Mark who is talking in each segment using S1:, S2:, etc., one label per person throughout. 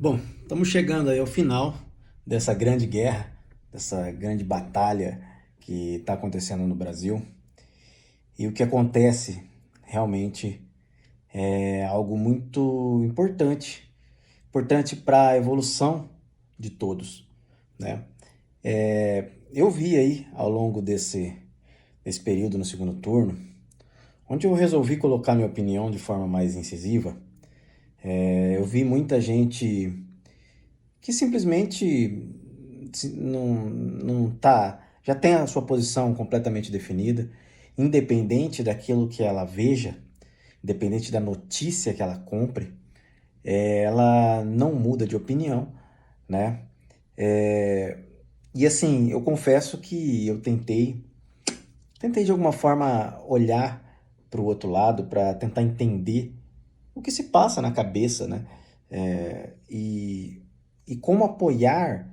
S1: Bom, estamos chegando aí ao final dessa grande guerra, dessa grande batalha que está acontecendo no Brasil. E o que acontece realmente é algo muito importante, importante para a evolução de todos, né? Eu vi aí ao longo desse período no segundo turno, onde eu resolvi colocar minha opinião de forma mais incisiva, eu vi muita gente que simplesmente não tá, já tem a sua posição completamente definida, independente daquilo que ela veja, independente da notícia que ela compre, ela não muda de opinião, né? É, e assim, eu confesso que eu tentei de alguma forma olhar para o outro lado para tentar entender o que se passa na cabeça, né? E como apoiar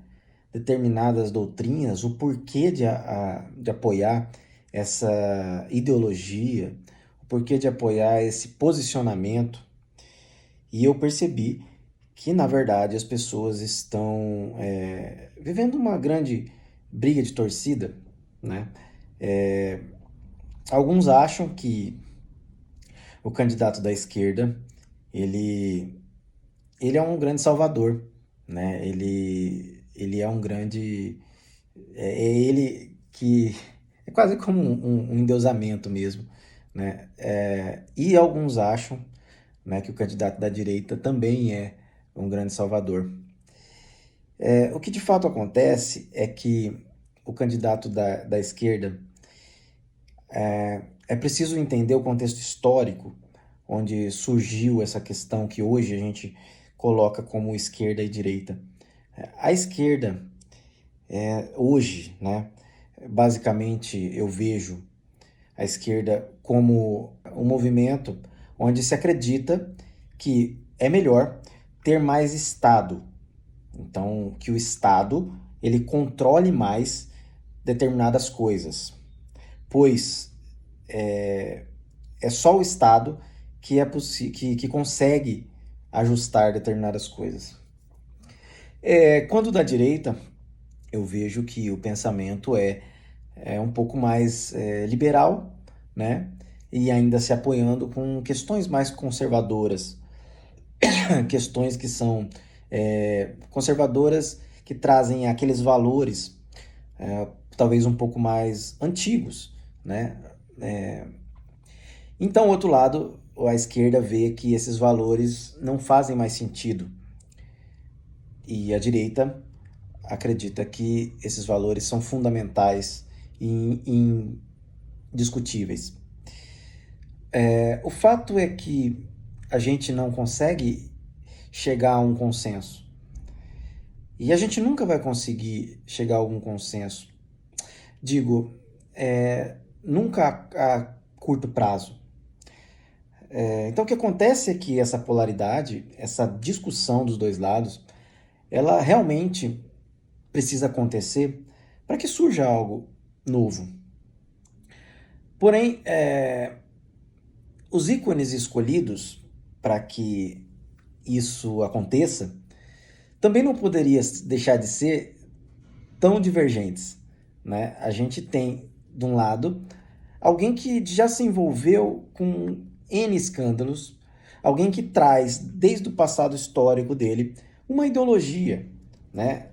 S1: determinadas doutrinas, o porquê de apoiar essa ideologia, o porquê de apoiar esse posicionamento. E eu percebi que, na verdade, as pessoas estão vivendo uma grande briga de torcida, né? É, Alguns acham que o candidato da esquerda ele ele é um grande salvador, né? Ele é um grande. É ele que. É quase como um endeusamento mesmo, né? E alguns acham, né, que o candidato da direita também é um grande salvador. O que de fato acontece é que o candidato da esquerda é preciso entender o contexto histórico onde surgiu essa questão que hoje a gente coloca como esquerda e direita. A esquerda, hoje, né, basicamente eu vejo a esquerda como um movimento onde se acredita que é melhor ter mais Estado. Então, que o Estado ele controle mais determinadas coisas, pois é só o Estado que consegue ajustar determinadas coisas. Quando da direita, eu vejo que o pensamento é um pouco mais liberal, né? E ainda se apoiando com questões mais conservadoras, questões que são conservadoras, que trazem aqueles valores talvez um pouco mais antigos, né? Então, o outro lado, a esquerda vê que esses valores não fazem mais sentido e a direita acredita que esses valores são fundamentais e indiscutíveis. O fato é que a gente não consegue chegar a um consenso. E a gente nunca vai conseguir chegar a algum consenso. Digo, nunca a curto prazo. Então o que acontece é que essa polaridade, essa discussão dos dois lados, ela realmente precisa acontecer para que surja algo novo. Porém, os ícones escolhidos para que isso aconteça também não poderia deixar de ser tão divergentes, né? A gente tem, de um lado, alguém que já se envolveu com N escândalos, alguém que traz, desde o passado histórico dele, uma ideologia, né?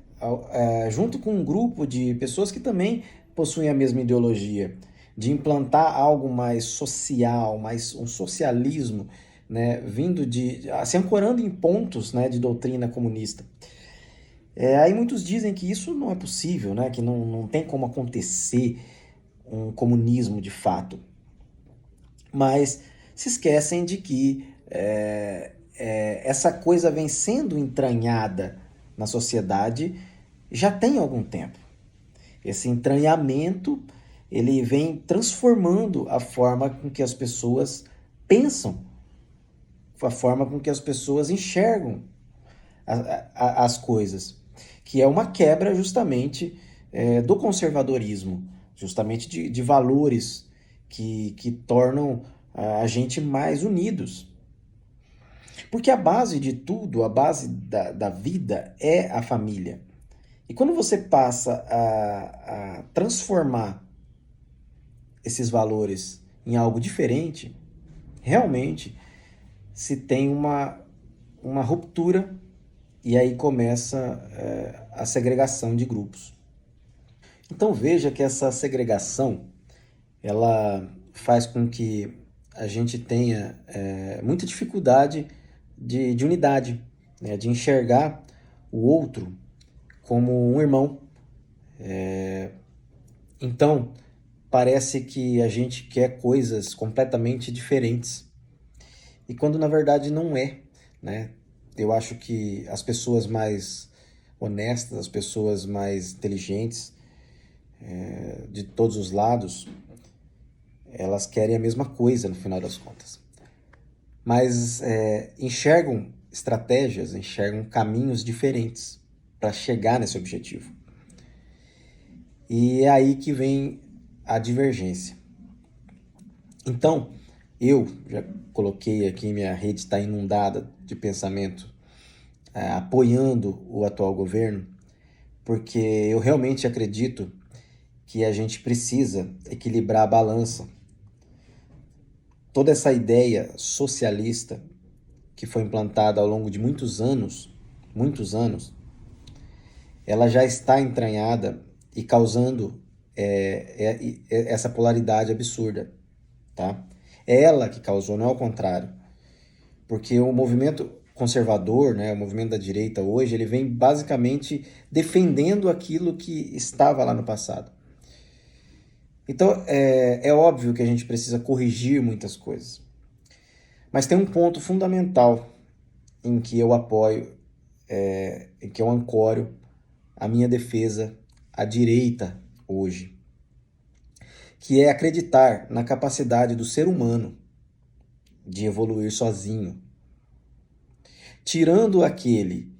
S1: Junto com um grupo de pessoas que também possuem a mesma ideologia, de implantar algo mais social, mais um socialismo, né? Vindo se ancorando em pontos, né, de doutrina comunista. Aí muitos dizem que isso não é possível, né? Que não tem como acontecer um comunismo de fato. Mas se esquecem de que essa coisa vem sendo entranhada na sociedade já tem algum tempo. Esse entranhamento ele vem transformando a forma com que as pessoas pensam, a forma com que as pessoas enxergam as coisas, que é uma quebra justamente do conservadorismo, justamente de valores que tornam a gente mais unidos. Porque a base de tudo, a base da vida é a família. E quando você passa a transformar esses valores em algo diferente, realmente se tem uma ruptura e aí começa a segregação de grupos. Então veja que essa segregação ela faz com que a gente tenha muita dificuldade de unidade, né? De enxergar o outro como um irmão. Então, parece que a gente quer coisas completamente diferentes. E quando na verdade não é, né? Eu acho que as pessoas mais honestas, as pessoas mais inteligentes, de todos os lados, elas querem a mesma coisa no final das contas. Mas enxergam estratégias, enxergam caminhos diferentes para chegar nesse objetivo. E é aí que vem a divergência. Então, eu já coloquei aqui, minha rede está inundada de pensamento apoiando o atual governo, porque eu realmente acredito que a gente precisa equilibrar a balança. Toda essa ideia socialista que foi implantada ao longo de muitos anos, ela já está entranhada e causando essa polaridade absurda, tá? É ela que causou, não é o contrário. Porque o movimento conservador, né, o movimento da direita hoje, ele vem basicamente defendendo aquilo que estava lá no passado. Então, é óbvio que a gente precisa corrigir muitas coisas. Mas tem um ponto fundamental em que eu apoio, em que eu ancoro a minha defesa à direita hoje, que é acreditar na capacidade do ser humano de evoluir sozinho. Tirando aquele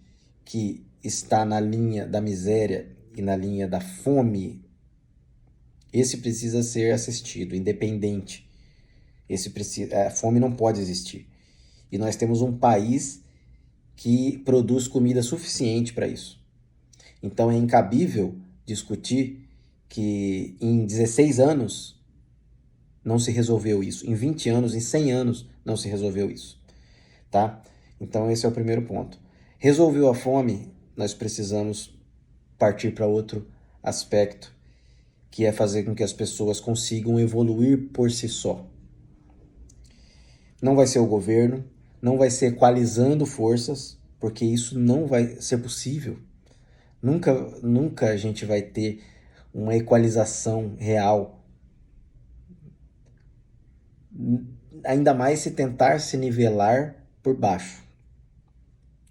S1: que está na linha da miséria e na linha da fome, esse precisa ser assistido, independente. A fome não pode existir. E nós temos um país que produz comida suficiente para isso. Então é incabível discutir que em 16 anos não se resolveu isso, em 20 anos, em 100 anos não se resolveu isso, tá? Então esse é o primeiro ponto. Resolveu a fome, nós precisamos partir para outro aspecto, que é fazer com que as pessoas consigam evoluir por si só. Não vai ser o governo, não vai ser equalizando forças, porque isso não vai ser possível. Nunca a gente vai ter uma equalização real. Ainda mais se tentar se nivelar por baixo,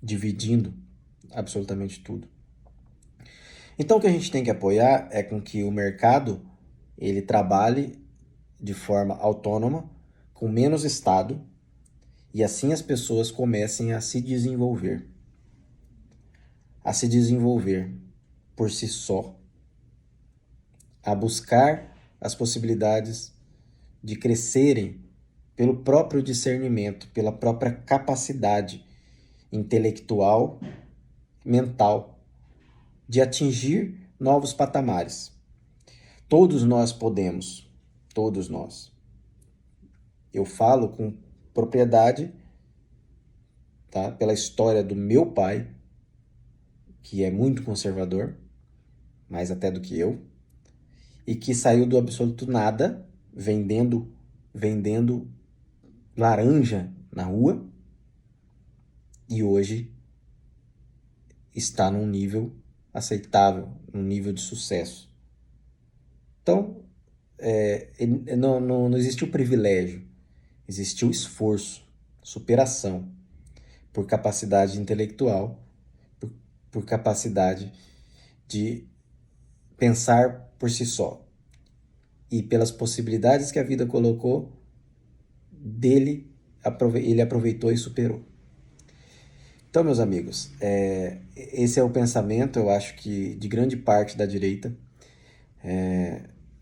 S1: dividindo absolutamente tudo. Então o que a gente tem que apoiar é com que o mercado ele trabalhe de forma autônoma, com menos Estado, e assim as pessoas comecem a se desenvolver. A se desenvolver por si só. A buscar as possibilidades de crescerem pelo próprio discernimento, pela própria capacidade intelectual, mental, de atingir novos patamares. Todos nós podemos, todos nós. Eu falo com propriedade, tá? Pela história do meu pai, que é muito conservador, mais até do que eu, e que saiu do absoluto nada, vendendo laranja na rua, e hoje está num nível aceitável, num nível de sucesso. Então, não existiu privilégio, existiu esforço, superação, por capacidade intelectual, por capacidade de pensar por si só. E pelas possibilidades que a vida colocou, ele aproveitou e superou. Então, meus amigos, esse é o pensamento, eu acho que de grande parte da direita.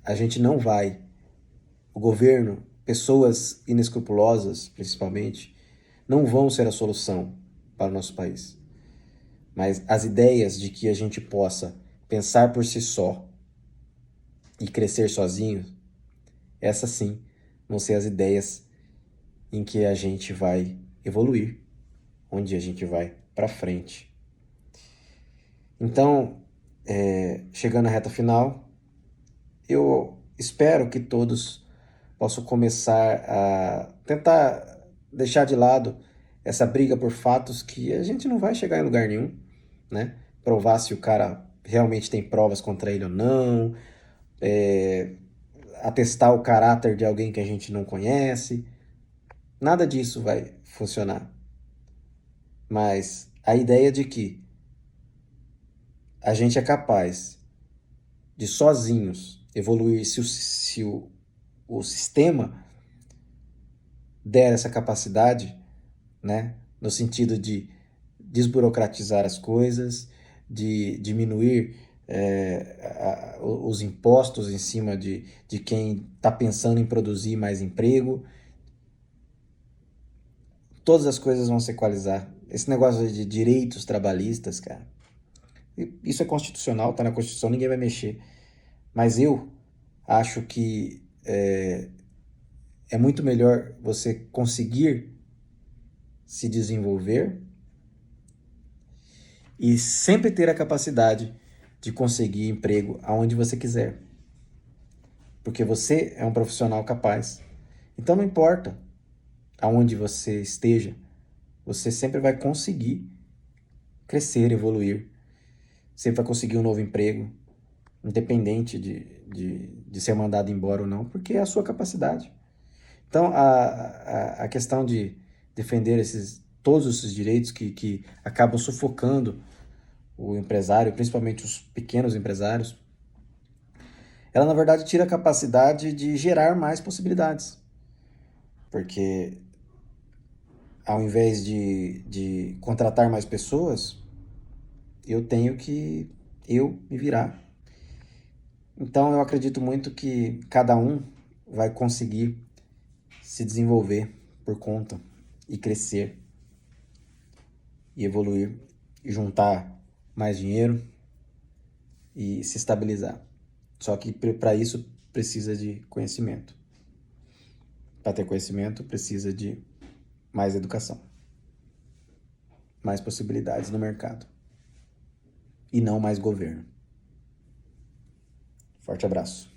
S1: A gente não vai, o governo, pessoas inescrupulosas, principalmente, não vão ser a solução para o nosso país. Mas as ideias de que a gente possa pensar por si só e crescer sozinho, essas sim vão ser as ideias em que a gente vai evoluir, onde a gente vai para frente. Então, chegando à reta final, eu espero que todos possam começar a tentar deixar de lado essa briga por fatos que a gente não vai chegar em lugar nenhum, né? Provar se o cara realmente tem provas contra ele ou não, atestar o caráter de alguém que a gente não conhece. Nada disso vai funcionar. Mas a ideia de que a gente é capaz de sozinhos evoluir se o sistema der essa capacidade, né? No sentido de desburocratizar as coisas, de diminuir os impostos em cima de quem está pensando em produzir mais emprego, todas as coisas vão se equalizar. Esse negócio de direitos trabalhistas, cara, isso é constitucional, tá na Constituição, ninguém vai mexer. Mas eu acho que é muito melhor você conseguir se desenvolver e sempre ter a capacidade de conseguir emprego aonde você quiser. Porque você é um profissional capaz. Então não importa aonde você esteja, você sempre vai conseguir crescer, evoluir. Sempre vai conseguir um novo emprego, independente de ser mandado embora ou não, porque é a sua capacidade. Então, a questão de defender todos esses direitos que acabam sufocando o empresário, principalmente os pequenos empresários, ela na verdade tira a capacidade de gerar mais possibilidades. Porque ao invés de contratar mais pessoas, eu tenho que me virar. Então eu acredito muito que cada um vai conseguir se desenvolver por conta e crescer e evoluir e juntar mais dinheiro e se estabilizar. Só que para isso precisa de conhecimento. Para ter conhecimento precisa de mais educação, mais possibilidades no mercado e não mais governo. Forte abraço.